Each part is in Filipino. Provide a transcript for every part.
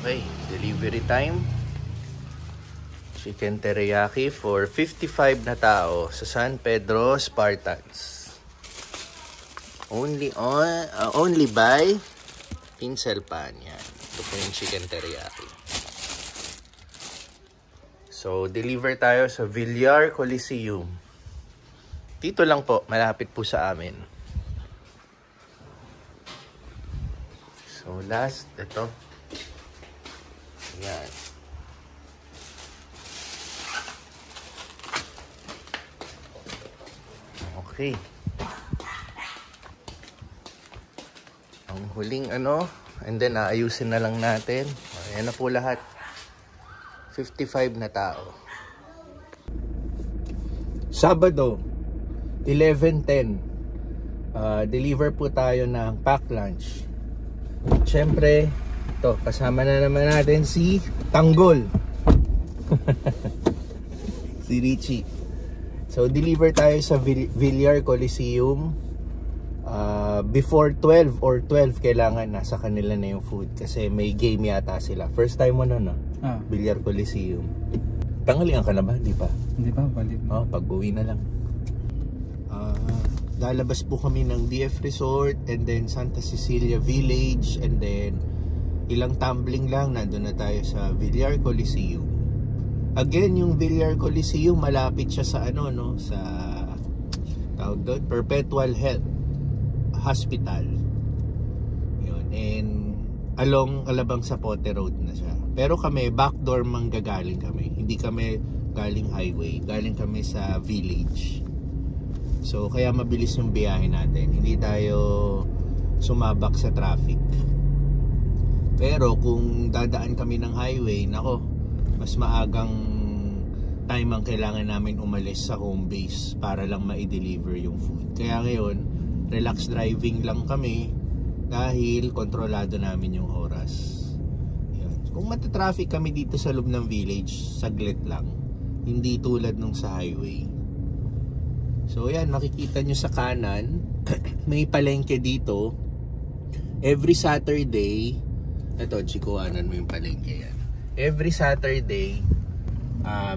Okay, delivery time. Chicken teriyaki for 55 na tao sa San Pedro Spartans. Only by Pincel Pan. Yan. Ito po yung chicken teriyaki. So, deliver tayo sa Villar Coliseum. Dito lang po, malapit po sa amin. So, last, ito. Yan. Okay. Ang huling and then aayusin na lang natin. Ayan na po lahat. 55 na tao. Sabado, 11:10. Deliver po tayo ng pack lunch. Siyempre, ito, kasama na naman natin si Tanggol. Si Richie. So, deliver tayo sa Villar Coliseum. Before 12 or 12, kailangan nasa kanila na yung food. Kasi may game yata sila. First time mo no? Villar Coliseum. Tanghalian ka na ba? Hindi pa? Hindi pa, balik. Pag-uwi na lang. Lalabas po kami ng DF Resort and then Santa Cecilia Village and then ilang tumbling lang, nandun na tayo sa Villar Coliseum. Again, yung Villar Coliseum, malapit siya sa sa tawag doon, Perpetual Health Hospital. Yun, and along Alabang Zapote Road na siya. Pero kami, backdoor manggagaling kami. Hindi kami galing highway, galing kami sa village. So, kaya mabilis yung biyahe natin. Hindi tayo sumabak sa traffic. Pero kung dadaan kami ng highway, nako, mas maagang time ang kailangan namin umalis sa home base para lang ma-deliver yung food. Kaya ngayon, relax driving lang kami dahil kontrolado namin yung oras. Yan. Kung matatraffic kami dito sa loob ng village, saglit lang. Hindi tulad nung sa highway. So yan, makikita nyo sa kanan, may palengke dito. Every Saturday, ito, chikuanan mo yung palengke yan. Every Saturday,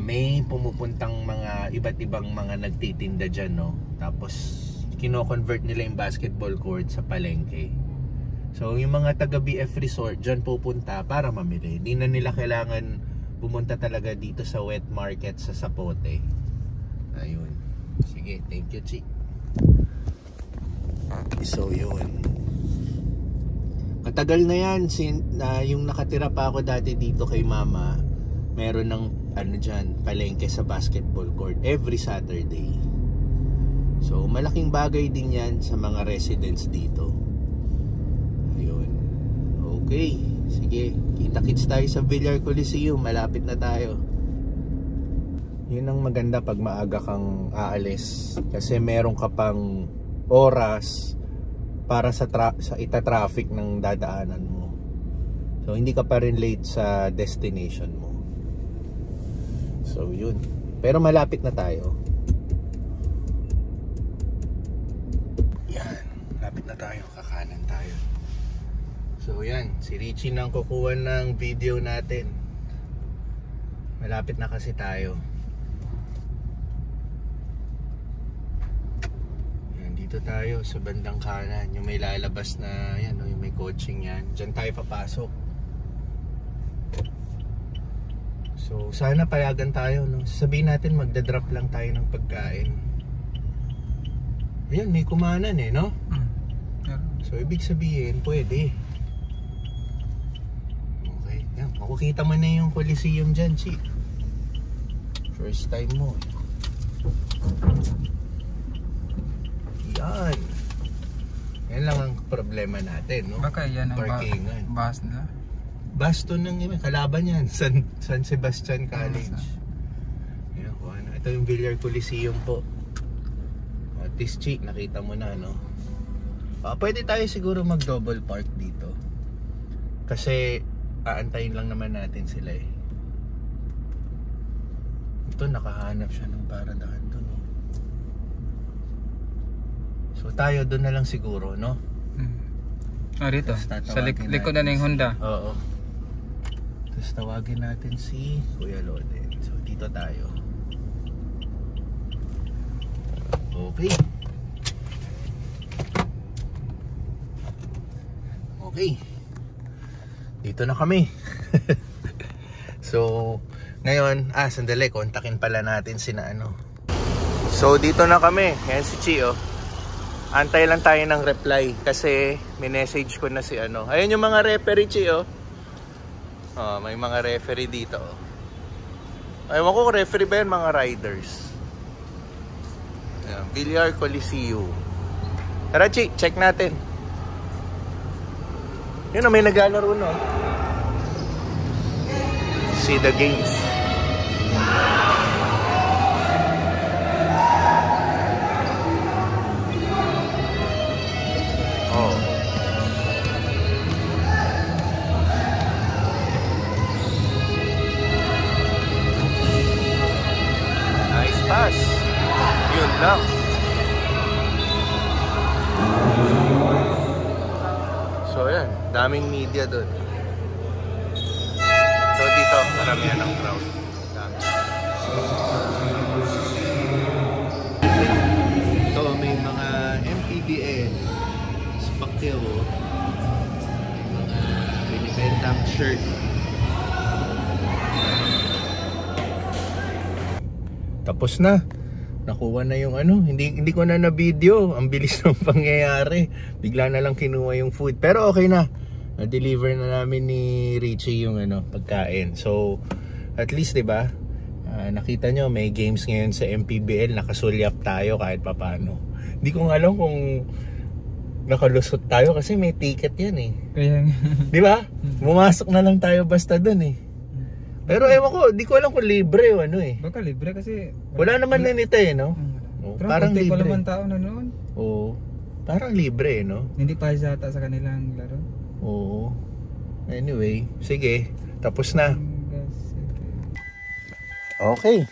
may pumupuntang mga iba't ibang mga nagtitinda dyan, no? Tapos, kino-convert nila yung basketball court sa palengke. So, yung mga taga BF Resort, dyan pupunta para mamili. Hindi na nila kailangan pumunta talaga dito sa wet market sa Zapote. Ayun. Sige, thank you, Chi. So, yun. Matagal na yan, yung nakatira pa ako dati dito kay mama, meron ng dyan, palengke sa basketball court every Saturday. So malaking bagay din yan sa mga residents dito. Ayun. Okay, sige, kita-kits tayo sa Villar Coliseum, malapit na tayo. Yun ang maganda pag maaga kang aalis, kasi meron ka pang oras para sa ita-traffic ng dadaanan mo. So hindi ka pa rin late sa destination mo. So yun. Pero malapit na tayo. Yan. Malapit na tayo. Kakanan tayo. So yan. Si Richie nang kukuha ng video natin. Malapit na kasi tayo. Dito tayo sa bandang kanan, yung may lalabas na yan, yung may coaching yan, dyan tayo papasok. So sana payagan tayo, no? Sabihin natin magdadrop lang tayo ng pagkain. Ayan, may kumanan no? So ibig sabihin pwede. Okay, yan, makukita mo na yung Coliseum dyan, Chi. First time mo. Yan. Yan lang ang problema natin, no? Baka yan ang parkingan. bus nila. Baston ng kalaban yan, San Sebastian College. Yan, ito yung Villar Coliseum po. At least, Chi, nakita mo na, no? Pwede tayo siguro mag double park dito. Kasi aantayin lang naman natin sila eh. Ito, nakahanap siya ng paradahan doon. So tayo doon na lang siguro, no? Dito. Sa likod na ng Honda. Oo. Tapos tawagin natin si Kuya Loden. So dito tayo. Okay. Okay. Dito na kami. So ngayon, sandali, kontakin pala natin sina ano. So dito na kami. Yan si Chio. Antay lang tayo ng reply kasi minessage ko na si ano. Ayun yung mga referee, Chio. May mga referee dito. Ayaw ko referee ba yan, mga riders. Ayan, Villar Coliseum. Tara, Chi, check natin. Yun, may naglalaro, no? See the games. Pass. Yun lang. So yan, daming media doon. So dito, maramihan ang crowd. So may mga MPBL, Spakyo, mga binibentang shirt. Tapos na. Nakuha na yung ano. Hindi ko na na-video. Ang bilis ng pangyayari. Bigla na lang kinuha yung food. Pero okay na. Na-deliver na namin ni Richie yung ano, pagkain. So, at least, 'di ba? Nakita nyo, may games ngayon sa MPBL. Nakasulyap tayo kahit papano. Hindi ko alam kung nakalusot tayo kasi may ticket yan eh. Kaya 'di ba? Bumasok na lang tayo basta doon eh. Pero ewan ko, di ko alam kung libre o ano eh. Baka libre kasi wala naman na nito eh, no? Pero parang libre. Pero naman tao na noon. Oo. Parang libre, no? Hindi pa yata sa kanilang laro. Oo. Anyway, sige. Tapos na. Okay.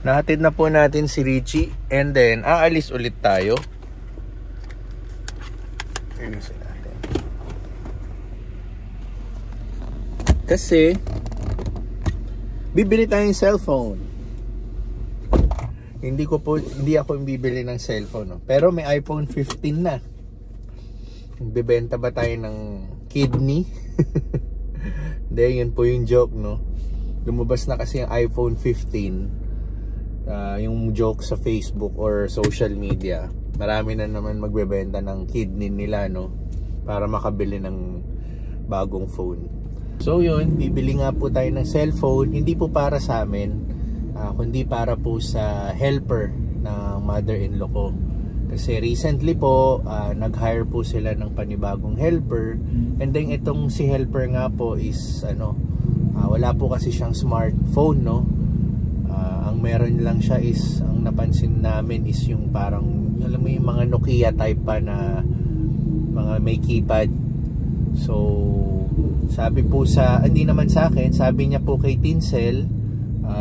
Nahatid na po natin si Richie and then aalis ulit tayo. Ayusin natin. Kasi bibili tayong cellphone. Hindi ako bibili ng cellphone, no? Pero may iPhone 15 na. Bibenta ba tayo ng kidney? Hindi, yun po yung joke, no? Lumabas na kasi yung iPhone 15. Yung joke sa Facebook or social media, marami na naman magbebenta ng kidney nila, no, para makabili ng bagong phone. So yun, bibili nga po tayo ng cellphone, hindi po para sa amin, kundi para po sa helper ng mother-in-law ko. Kasi recently po, nag-hire po sila ng panibagong helper, and then itong si helper nga po is wala po kasi siyang smartphone, no. Ang meron lang siya is, ang napansin namin is yung parang, alam mo yung mga Nokia type pa na mga may keypad. So sabi po hindi naman sa akin, sabi niya po kay Tinsel,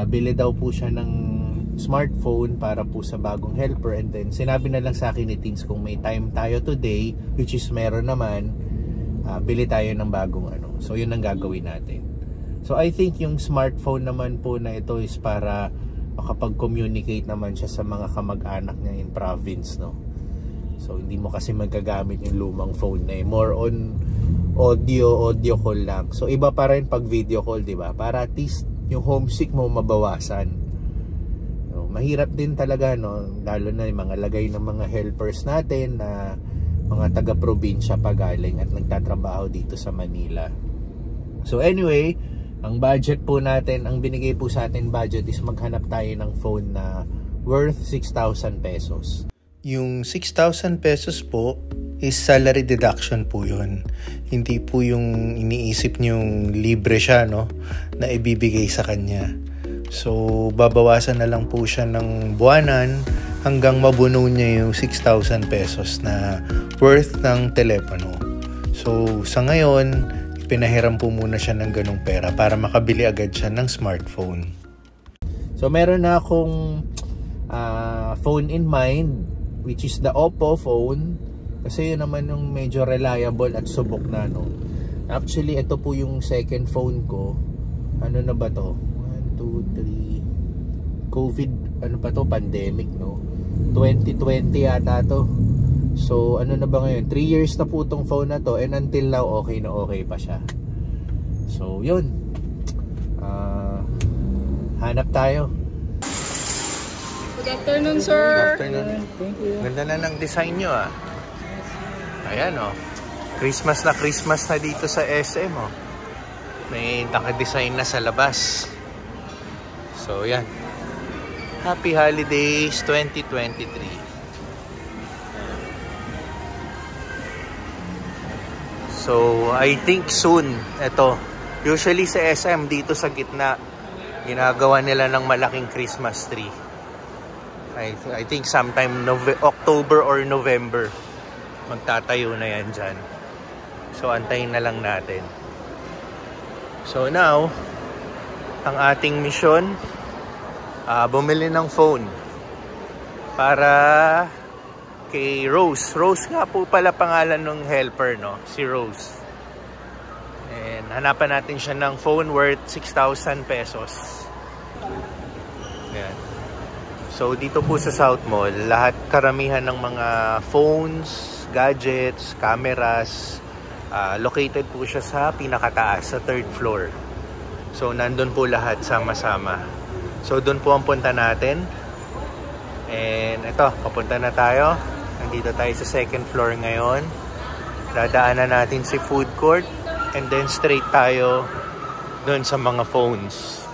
bili daw po siya ng smartphone para po sa bagong helper, and then sinabi na lang sa akin ni Tins kung may time tayo today, which is meron naman, bili tayo ng bagong so yun ang gagawin natin. So I think yung smartphone naman po na ito is para makapag-communicate naman siya sa mga kamag-anak niya in province, no. So hindi mo kasi magagamit yung lumang phone na more on audio call lang. So iba pa rin pag video call, 'di ba? Para at least yung homesick mo mabawasan. No, mahirap din talaga, no, lalo na yung mga lagay ng mga helpers natin na mga taga-probinsya pa galing at nagtatrabaho dito sa Manila. So anyway, ang budget po natin, ang binigay po sa atin budget is maghanap tayo ng phone na worth 6,000 pesos. Yung 6,000 pesos po is salary deduction po yun. Hindi po yung iniisip nyong libre siya, no, na ibibigay sa kanya. So babawasan na lang po siya ng buwanan hanggang mabuno niya yung 6,000 pesos na worth ng telepono. So sa ngayon, pinahiram po muna siya ng ganung pera para makabili agad siya ng smartphone. So meron na akong phone in mind, which is the Oppo phone. Kasi yun naman yung medyo reliable at subok na, no. Actually, ito po yung second phone ko. Ano na ba to? 1, 2, 3 COVID, ano pa to? Pandemic, no. 2020 yata to. So, ano na ba ngayon? 3 years na po tong phone na to, and until now, okay na okay pa siya. So, yun. Hanap tayo. Good afternoon, sir. Good afternoon. Thank you. Ganda na ng design nyo, ah. Ayan, oh. Christmas na dito sa SM, oh. May naka-design na sa labas. So, yan. Happy Holidays 2023. So, I think soon, ito. Usually sa SM, dito sa gitna, ginagawa nila ng malaking Christmas tree. I think sometime October or November, magtatayo na yan dyan. So, antayin na lang natin. So, now, ang ating mission, bumili ng phone para kay Rose. Rose nga po pala pangalan ng helper, no? Si Rose. And hanapan natin siya ng phone worth 6,000 pesos. Ayan. So, dito po sa South Mall, lahat karamihan ng mga phones, gadgets, cameras, located po siya sa pinakataas, sa 3rd floor. So, nandun po lahat sama-sama. So, dun po ang punta natin. And ito, papunta na tayo. Nandito tayo sa 2nd floor ngayon. Dadaanan natin si food court. And then straight tayo dun sa mga phones.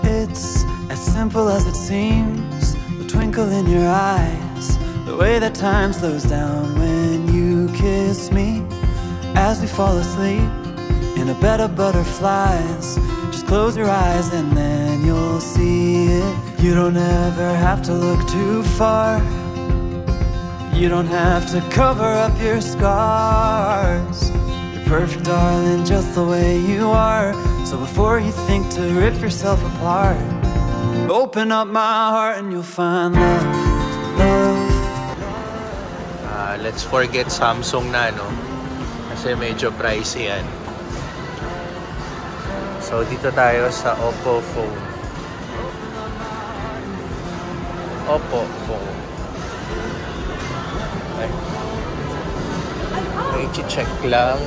It's as simple as it seems. The twinkle in your eyes, the way that time slows down when you kiss me. As we fall asleep in a bed of butterflies, just close your eyes and then you'll see it. You don't ever have to look too far. You don't have to cover up your scars. You're perfect, darling, just the way you are. So before you think to rip yourself apart, open up my heart and you'll find love, love. Let's forget Samsung na, no? Kasi medyo pricey yan. So, dito tayo sa Oppo phone. Oppo phone. Okay, check lang.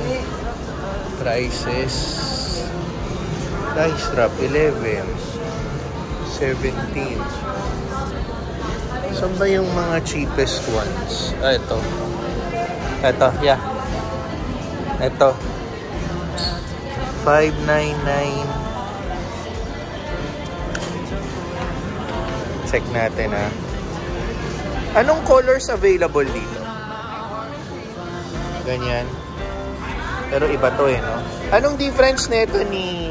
Prices. Price drop 11. 17. Saan ba yung mga cheapest ones? Ito. Ito, yeah. Ito. 599. Check natin, ha. Anong colors available dito? Ganyan. Pero iba to, no? Anong difference nito ni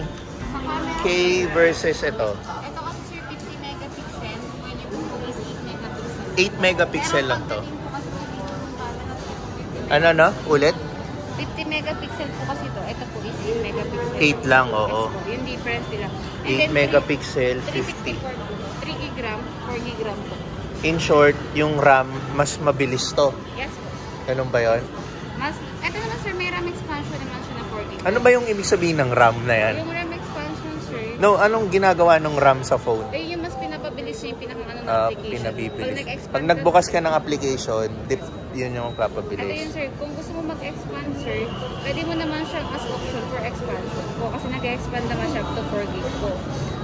K versus ito? Ito kasi sir 50 megapixel. When you po is 8 megapixel. 8 megapixel lang to. Pero pagdating po kasi sa dito ng camera, Ano na? Ulit? 50 megapixel po kasi to. Ito po is 8 megapixel. 8 lang, oo. Yes po, yung difference nila. 8 megapixel, 50. 3 gig RAM, 4 gig RAM po. In short, yung RAM, mas mabilis to. Yes po. Ganun ba yun? Ito naman sir, may RAM expansion naman siya na 4 gig. Ano ba yung ibig sabihin ng RAM na yan? Yung RAM expansion sir, No, anong ginagawa ng RAM sa phone? yung mas pinapabilis siya yung pinaka-ano na application. Pinabibilis. nag-expand Pag nagbukas ka ng application, yun yung Ito papabilis. yun sir, kung gusto mo mag-expand sir, pwede mo naman siyang as option for expansion po. Kasi nag-expand naman siya to 4 gig po.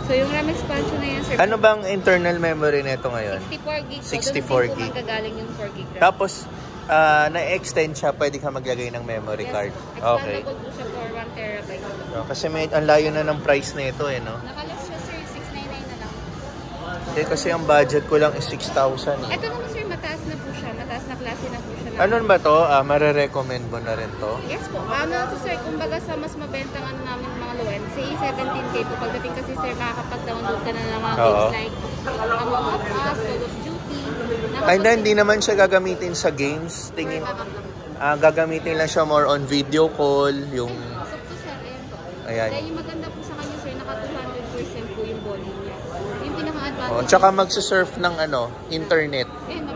So yung RAM expansion na yan sir, Ano bang internal memory nito ngayon? 64 gig po. 64 Doon din po gig. magagaling yung 4 gig RAM. Tapos, na-extend siya, pwede ka maglagay ng memory card. Okay. Expandable po siya for 1 terabyte. Kasi may ang layo na ng price na ito, no? Nakalas siya sir, 699 na lang. Kasi ang budget ko lang is 6,000. Ito naman sir, mataas na po siya. Mataas na klase na po siya. Ano ba to? Mare-recommend mo na rin to? Yes po. Ano to sir, kumbaga sa mas mabentang ano namin mga low-end, say 17K po. Pagdating kasi sir, makakapag-download ka na ng mga games like Among Us, Call of Duty. Ay, hindi naman siya gagamitin sa games. Tingin, gagamitin lang siya more on video call, yung... Pasok to sir, ayan po. Ayan. Kaya yung maganda po sa kanya sir, naka 200% po yung volume. Oh, tsaka magsusurf ng internet.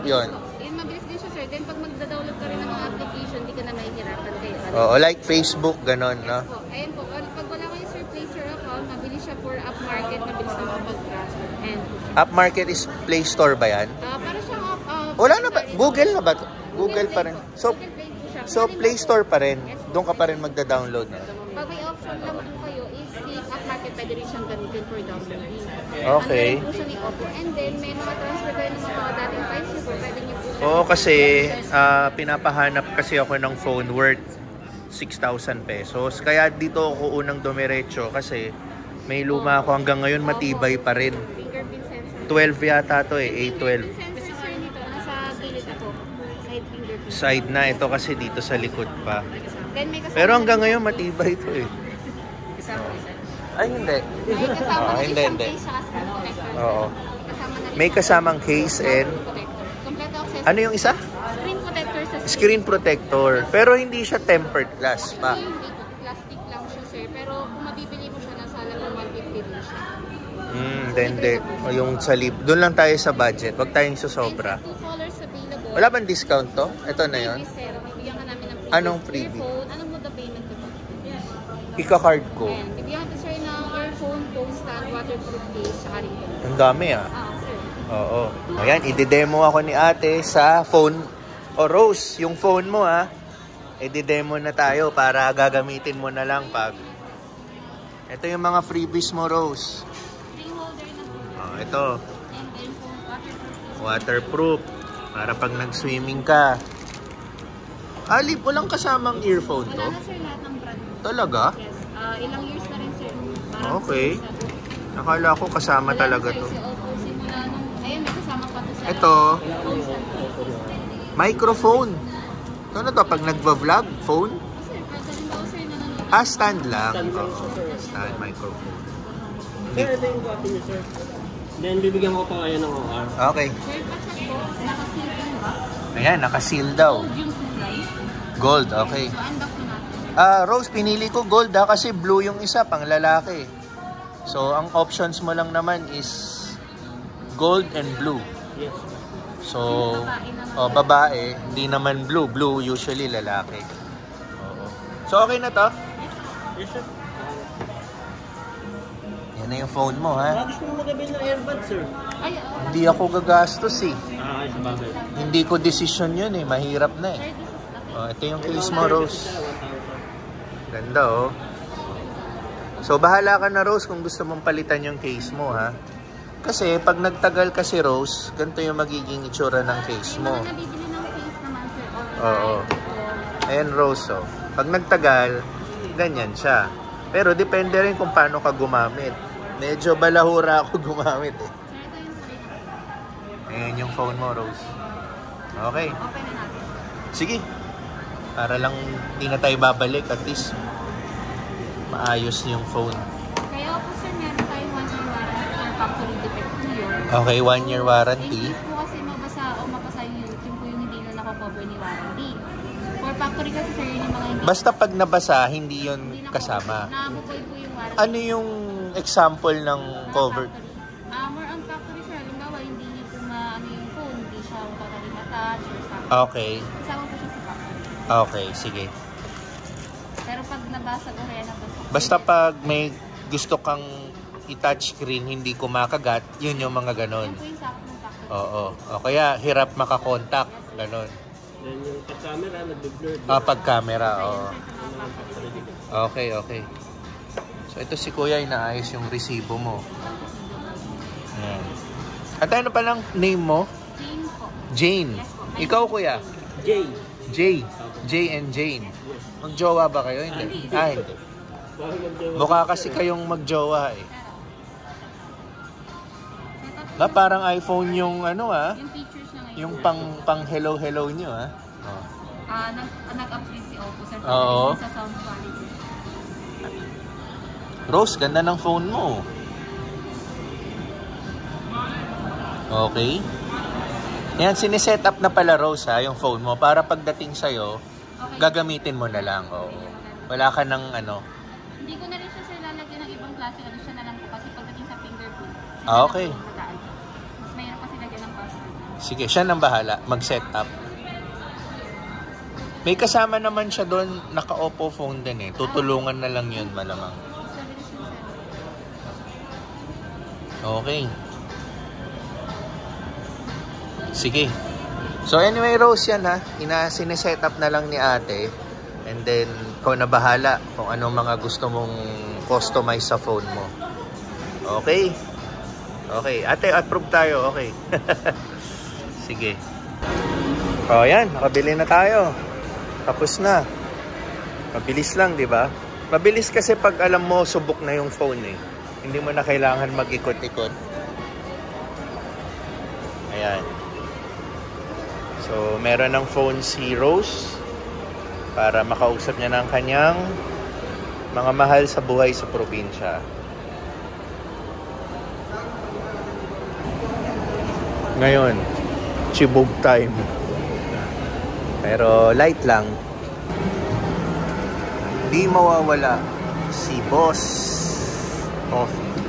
Yun. Mabilis din siya, sir. Then pag magda-download ka rin ng mga application, di ka na mahihirapan kayo. Oo, like Facebook, ganon, no? Po. Ayan po. Pag wala kayo, sir, place your account, mabilis siya for app market, mabilis na makapag-track. And App Market is Play Store ba yan? para siyang Wala na ba? Google na ba? Google pa rin. So, Google Play po siya. so Play Store pa rin. Doon ka pa rin magda-download na. Pag may option lang po kayo, is si app market pwede rin siyang gamitin for downloading. Okay. Ano po siya ni Oppo. And then, may mga transfer kayo ng mga dating price nyo po, pwede nyo po siya. Oo, kasi pinapahanap kasi ako ng phone worth 6,000 pesos. Kaya dito ako unang dumiretso kasi may luma ako hanggang ngayon matibay pa rin. Fingerprint sensor. 12 yata to eh, A12. Fingerprint sensor, sir, nito, nasa gilid ako. Side fingerprint. Side na ito kasi dito sa likod pa. Then, may kasama Pero hanggang na- ngayon matibay to eh. Kasama rin, sir. Ay, hindi. May kasama na hindi, isang hindi. case sa screen protector. Oo. Kasama na rin May siya. kasamang case and Screen protector. Kompleto accessory. ano yung isa? Screen protector sa Screen protector. Pero hindi siya tempered glass pa. Hindi po. Plastic lang siya, sir. Pero kung mabibili mo siya, nasa halagang 150 din siya. Hindi. O, yung sa lip. Doon lang tayo sa budget. Huwag tayong susobra. And 2 colors available. Wala bang discount to? Ito na yon. Freebie, sir. Bibigyan ka namin ng freebie. Anong freebie? Earphone. Anong mode of payment ko po? Ika-card ko. Ayan. Bibigyan ka, sir, ng earphone, phone stand, waterproof case, saka rin po. Ang dami ah. Sir. Oo. Ayan, i-demo ako ni ate sa phone. O Rose, yung phone mo ah. I-demo na tayo para gagamitin mo na lang pag... Ito yung mga freebies mo, Rose. Ring holder na po. Oh, ito. And then phone, waterproof. Waterproof. Para pag nag-swimming ka. Ali, walang kasamang earphone to? Wala na, sir, lahat ng brand. Talaga? Yes. Ilang years na rin, sir. Parang Okay. years na po. Nakala ko kasama Wala talaga na, sir, to. si Oppo, simula nung... Ayan, may kasama pa to sa... Ito, phone stand po. microphone. Ito na to, pag nagva-vlog, phone? Sir, pag halimbawa, sir, nanonood. Ah, stand lang. Oo, stand microphone. Sir, ito yung copy niyo, sir. Then, bibigyan ko pa kayo ng OR. Okay. Sir, pacheck po. Nakaseal yung box. Ayan, nakaseal daw. Gold yung kulay. Gold, okay. So, unbox na natin. Rose, pinili ko gold kasi blue yung isa, pang lalaki. So, ang options mo lang naman is gold and blue. Yes. So, babae, hindi naman blue. Blue usually lalaki. Oo. So, okay na to? Yes, sir. Yan na yung phone mo, ha? Gusto mo magabil ng earbud, sir? Ay, Hindi ako gagastos, eh. Ay, sa bagay. Hindi ko decision yun, eh. Mahirap na, eh. sir, this is the... Ito yung case mo, Rose. Ganda, oh. So, bahala ka na, Rose, kung gusto mong palitan yung case mo, ha? Kasi, pag nagtagal kasi, Rose, ganito yung magiging itsura ng case mo. Mga nabibili ng case naman, sir. Oo. Ayan, Rose, oh. Pag nagtagal, ganyan siya. Pero, depende rin kung paano ka gumamit. Medyo balahura ako gumamit, eh. Sir, ito yung kulay na. Ayan yung phone mo, Rose. Okay. Open na natin. Sige. Para lang hindi na tayo babalik. At least, maayos yung phone. Kaya po, sir, meron tayong 1-year warranty for factory defect po yun. Okay, 1-year warranty. In case po kasi mabasa o mapasa yung po yung hindi na nakakover ni warranty. For factory kasi, sir, yun yung mga hindi. Basta pag nabasa, hindi yun hindi na kasama. Nakabukoy po yung warranty. Ano yung example ng cover? More on factory, sir. Halimbawa, hindi niyo po ano yung phone. Hindi siya totally attached or something. Okay. Kasama po siya sa factory. Okay, sige. Pero pag nabasag o kaya nabasag. Basta pag may gusto kang i-touch screen, hindi kumakagat, yun yung mga ganon. Yan po yung sakto ng factory. Oo. O kaya hirap makakontakt. Ganon. Then, yung pag-camera, nag-blur. Pag camera, oo. Sir, sa mga factory. Okay, okay. So, ito si Kuya, inaayos yung resibo mo. Ayan. At ano palang name mo? Jane po. Jane. Yes po. Ikaw, Kuya? Jay. Jay. Jay and Jane. Magjowa ba kayo? Hindi. Hindi. Bakit nag-jowa? Mukha kasi kayong magjowa eh. Set up Parang iPhone yung yung features niya ngayon. yung pang hello nyo Oh. Nag-upgrade si Oppo, sir. Oo. Sa sound quality. Rose, ganda ng phone mo. Okay. Yan, siniset up na pala, Rose, yung phone mo para pagdating sa'yo, Okay. gagamitin mo na lang. Oo. Wala ka ng Hindi ko na rin siya, sir, lalagyan ng ibang klase. Ano siya na lang po kasi pagdating sa fingerprint. Okay. Sige, siya nang bahala mag-set up. May kasama naman siya doon, naka-Oppo phone din eh. Tutulungan na lang yun malamang. Okay. Sige. So anyway, Rose, yan ha. Sineset up na lang ni ate. And then, ikaw na bahala kung anong mga gusto mong customize sa phone mo. Okay? Okay. Ate, approve tayo. Okay. Sige. O yan, nakabili na tayo. Tapos na. Mabilis lang, di ba? Mabilis kasi pag alam mo, subok na yung phone eh. Hindi mo na kailangan mag-ikot-ikot. Ayan. So, meron ng phone si Rose para makausap niya ng kanyang mga mahal sa buhay sa probinsya. Ngayon, chibog time. Pero light lang. Di mawawala si Boss Coffee.